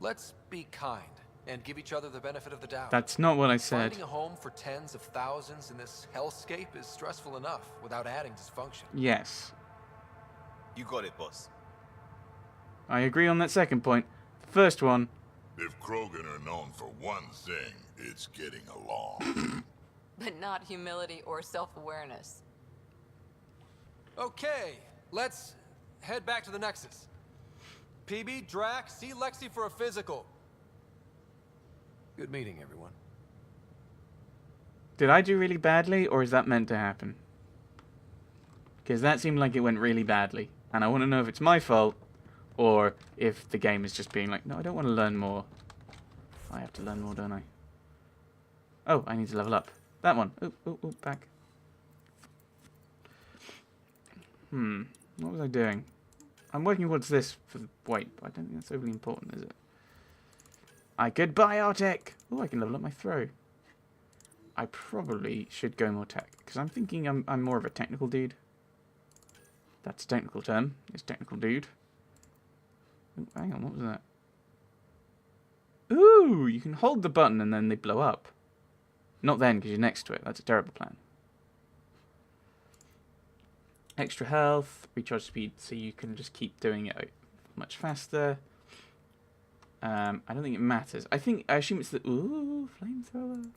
Let's be kind and give each other the benefit of the doubt. That's not what I said. Finding a home for tens of thousands in this hellscape is stressful enough without adding dysfunction. Yes. You got it, boss. I agree on that second point. The first one, If Krogan are known for one thing, it's getting along. But not humility or self-awareness. Okay, let's head back to the Nexus. PB, Drac, see Lexi for a physical. Good meeting, everyone. did I do really badly, or is that meant to happen? Because that seemed like it went really badly. And I want to know if it's my fault, or if the game is just being like, no, I don't want to learn more. I have to learn more, don't I? Oh, I need to level up. That one. Oh, back. What was I doing? I'm working towards this for the weight, but I don't think that's overly important, is it? I could biotic! Oh, I can level up my throw. I probably should go more tech, because I'm thinking I'm more of a technical dude. That's a technical term. It's technical dude. Ooh, hang on, what was that? Ooh, you can hold the button and then they blow up. Not then, because you're next to it. That's a terrible plan. Extra health, recharge speed, so you can just keep doing it much faster. I don't think it matters. I assume it's the... Ooh, flamethrower.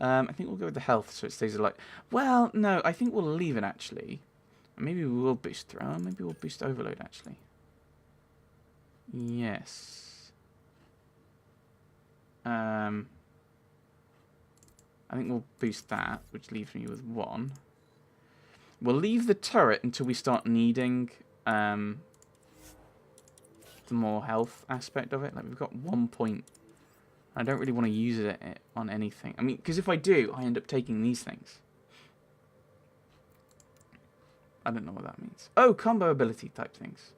I think we'll go with the health, so it stays alive. Well, no, I think we'll leave it, actually. Maybe we will boost throw. Maybe we'll boost overload, actually. Yes. I think we'll boost that, which leaves me with 1. We'll leave the turret until we start needing the more health aspect of it. Like, we've got 1 point. I don't really want to use it on anything. I mean, because if I do, I end up taking these things. I don't know what that means. Oh, combo ability type things.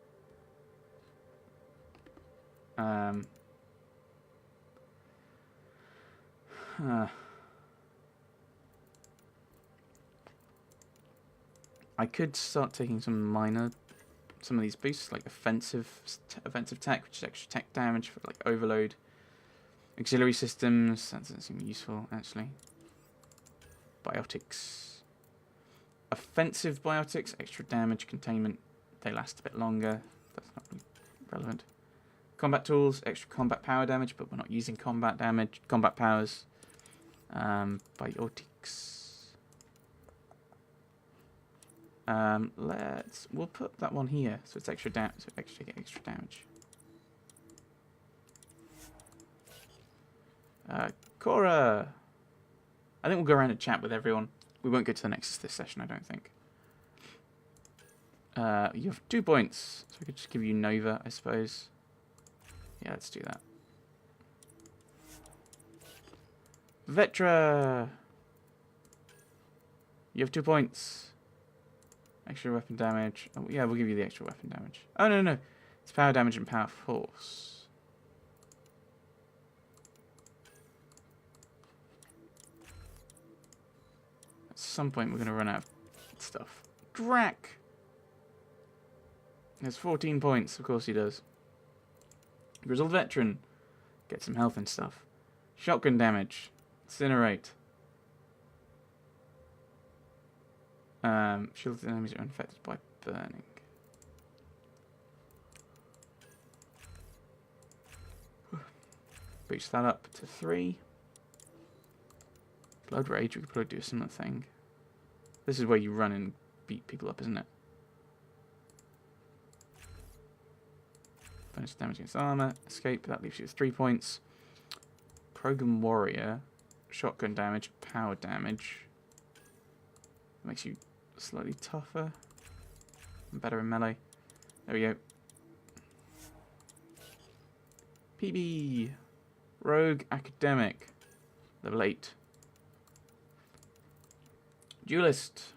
I could start taking some of these boosts, like offensive tech, which is extra tech damage for like overload. Auxiliary systems, that doesn't seem useful actually. Biotics. Offensive biotics, extra damage, containment. They last a bit longer. That's not really relevant. Combat tools, extra combat power damage, but we're not using combat powers. Biotics. We'll put that one here, so it's extra damage. So get extra damage. Cora. I think we'll go around and chat with everyone. We won't go to the Nexus this session, I don't think. You have 2 points, so we could just give you Nova, I suppose. Yeah, let's do that. Vetra. You have 2 points. Extra weapon damage. Oh, yeah, we'll give you the extra weapon damage. Oh, no. It's power damage and power force. At some point, we're going to run out of stuff. Drac! He has 14 points. Of course he does. Grizzled Veteran. Get some health and stuff. Shotgun damage. Incinerate. Shields and enemies are unaffected by burning. Boost that up to 3. Blood Rage, we could probably do a similar thing. This is where you run and beat people up, isn't it? Bonus damage against armor. Escape, that leaves you with 3 points. Krogan Warrior. Shotgun damage, power damage. Makes you slightly tougher and better in melee. There we go. PB. Rogue Academic. Level 8. Duelist.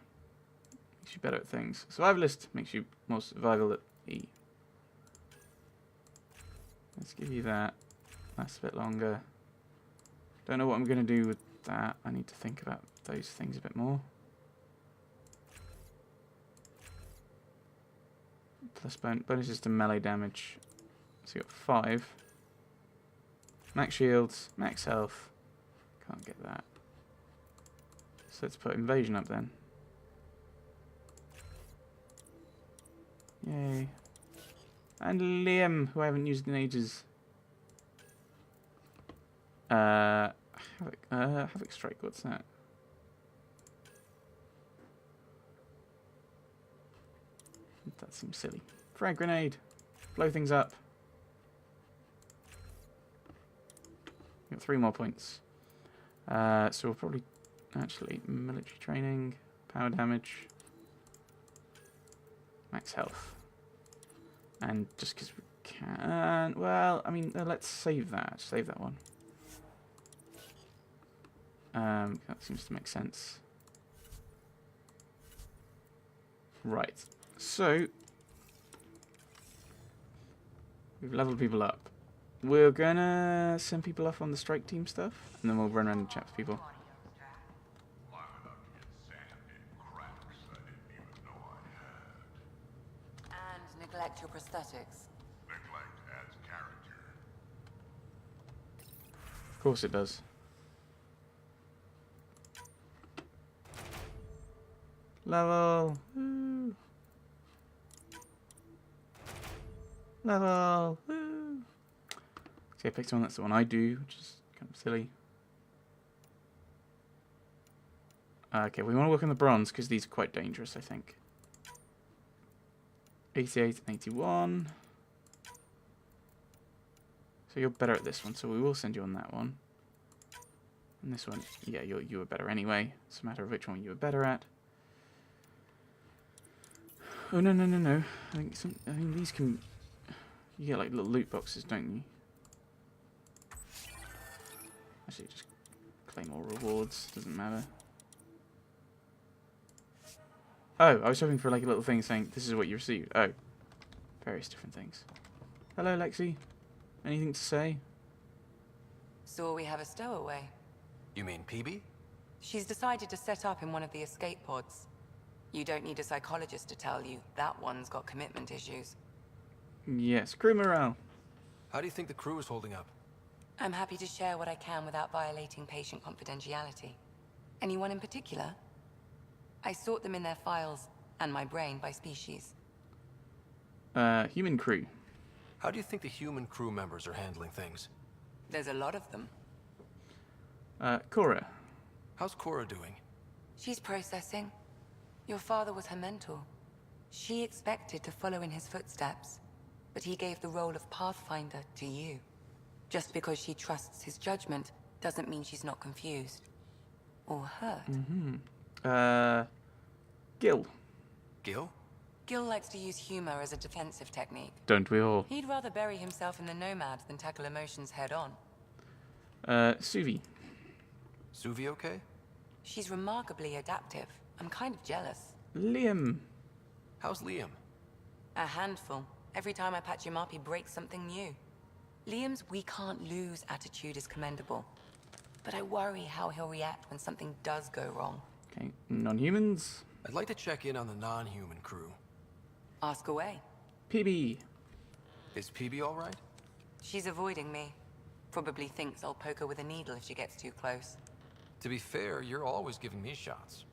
Makes you better at things. Survivalist makes you more survival at E. Let's give you that. Lasts a bit longer. Don't know what I'm going to do with that. I need to think about those things a bit more. Plus bonuses to melee damage. So you got 5. Max shields, max health. Can't get that. So let's put invasion up then. Yay. And Liam, who I haven't used in ages. Havoc Strike, what's that? That seems silly. Frag grenade. Blow things up. Got 3 more points. So we'll probably... Actually, military training. Power damage. Max health. And just because we can... Well, I mean, let's save that. Save that one. That seems to make sense. Right. So... We've leveled people up. We're gonna send people off on the strike team stuff, and then we'll run around and chat with people. And neglect your prosthetics. Neglect adds character. Of course it does. Level. Woo. Level. Woo. See, I picked one that's the one I do, which is kind of silly. Okay, we want to work on the bronze because these are quite dangerous, I think. 88 and 81. So you're better at this one, so we will send you on that one. And this one, yeah, you were better anyway. It's a matter of which one you were better at. Oh no no no no! I think these can. You get like little loot boxes, don't you? Actually, just claim all rewards. Doesn't matter. Oh, I was hoping for like a little thing saying this is what you received. Oh, various different things. Hello, Lexi. Anything to say? So we have a stowaway. You mean PB? She's decided to set up in one of the escape pods. You don't need a psychologist to tell you that one's got commitment issues. Yes, crew morale. How do you think the crew is holding up? I'm happy to share what I can without violating patient confidentiality. Anyone in particular? I sort them in their files and my brain by species. Human crew. How do you think the human crew members are handling things? There's a lot of them. Cora. How's Cora doing? She's processing. Your father was her mentor. She expected to follow in his footsteps, but he gave the role of Pathfinder to you. Just because she trusts his judgment doesn't mean she's not confused. Or hurt. Gil. Gil? Gil likes to use humor as a defensive technique. Don't we all? He'd rather bury himself in the Nomad than tackle emotions head-on. Suvi. Suvi okay? She's remarkably adaptive. I'm kind of jealous. Liam. How's Liam? A handful. Every time I patch him up, he breaks something new. Liam's "we can't lose" attitude is commendable. But I worry how he'll react when something does go wrong. Okay, non-humans. I'd like to check in on the non-human crew. Ask away. PB. Is PB all right? She's avoiding me. Probably thinks I'll poke her with a needle if she gets too close. To be fair, you're always giving me shots.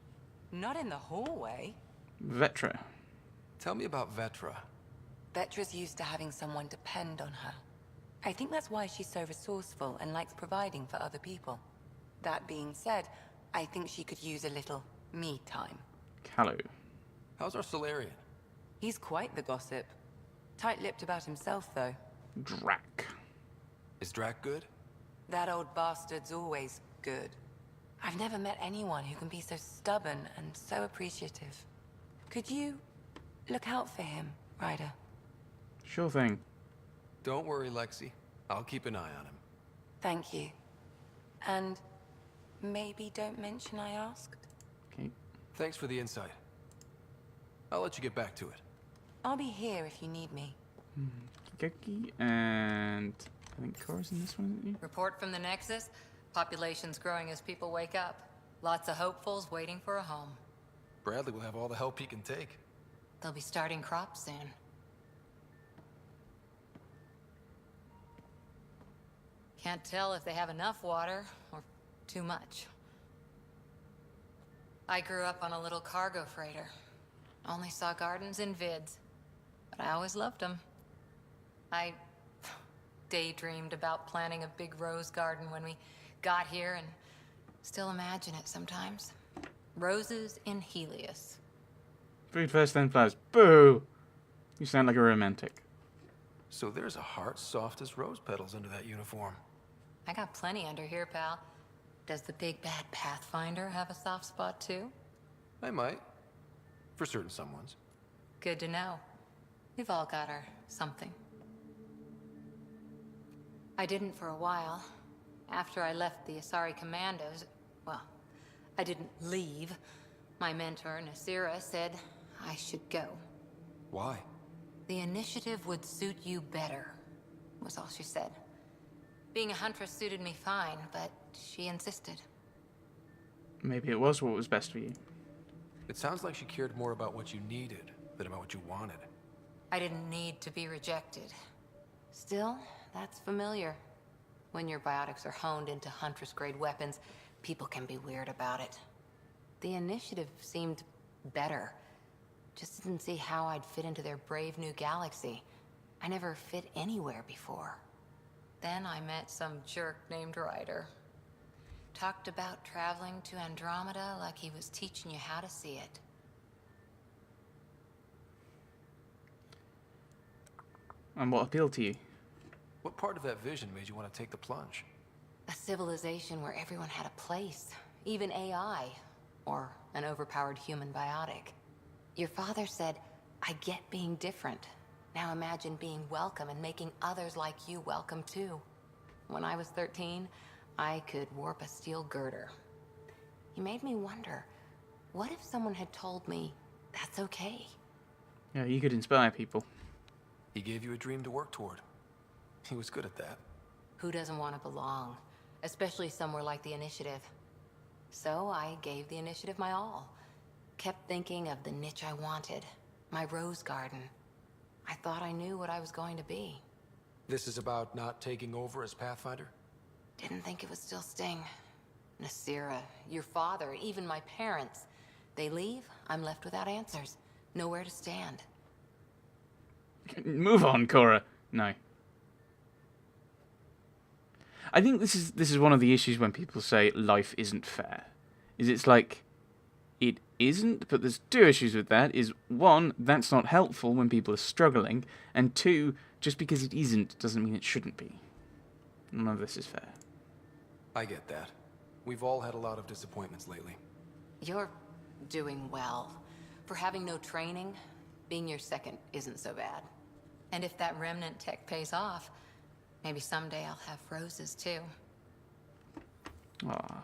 Not in the hallway. Vetra. Tell me about Vetra. Vetra's used to having someone depend on her. I think that's why she's so resourceful and likes providing for other people. That being said, I think she could use a little me time. Callow. How's our Solarian? He's quite the gossip. Tight-lipped about himself, though. Drac. Is Drac good? That old bastard's always good. I've never met anyone who can be so stubborn and so appreciative. Could you look out for him, Ryder? Sure thing. Don't worry, Lexi. I'll keep an eye on him. Thank you. And maybe don't mention I asked. Okay. Thanks for the insight. I'll let you get back to it. I'll be here if you need me. Kikoki and I think Cora's in this one, isn't he? Report from the Nexus. Population's growing as people wake up. Lots of hopefuls waiting for a home. Bradley will have all the help he can take. They'll be starting crops soon. Can't tell if they have enough water or too much. I grew up on a little cargo freighter. Only saw gardens in vids, but I always loved them. I daydreamed about planting a big rose garden when we got here and still imagine it sometimes. Roses in Helios. Food first, then flowers. Boo! You sound like a romantic. So there's a heart soft as rose petals under that uniform. I got plenty under here, pal. Does the big bad Pathfinder have a soft spot too? I might. For certain someones. Good to know. We've all got our something. I didn't for a while. After I left the Asari Commandos, well, I didn't leave. My mentor, Nasira, said I should go. Why? The initiative would suit you better, was all she said. Being a huntress suited me fine, but she insisted. Maybe it was what was best for you. It sounds like she cared more about what you needed than about what you wanted. I didn't need to be rejected. Still, that's familiar. When your biotics are honed into Huntress-grade weapons, people can be weird about it. The initiative seemed better. Just didn't see how I'd fit into their brave new galaxy. I never fit anywhere before. Then I met some jerk named Ryder. Talked about traveling to Andromeda like he was teaching you how to see it. And what appealed to you? What part of that vision made you want to take the plunge? A civilization where everyone had a place, even AI, or an overpowered human biotic. Your father said, I get being different. Now imagine being welcome and making others like you welcome too. When I was 13, I could warp a steel girder. He made me wonder, what if someone had told me that's okay? Yeah, you could inspire people. He gave you a dream to work toward. He was good at that. Who doesn't want to belong? Especially somewhere like the Initiative. So I gave the Initiative my all. Kept thinking of the niche I wanted. My rose garden. I thought I knew what I was going to be. This is about not taking over as Pathfinder? Didn't think it would still sting. Nasira, your father, even my parents. They leave, I'm left without answers. Nowhere to stand. Move on, Cora. No. I think this is one of the issues when people say life isn't fair. It's like, it isn't, but there's two issues with that. Is one, that's not helpful when people are struggling, and two, just because it isn't doesn't mean it shouldn't be. None of this is fair. I get that. We've all had a lot of disappointments lately. You're doing well. For having no training, being your second isn't so bad. And if that remnant tech pays off, maybe someday I'll have roses too. Ah.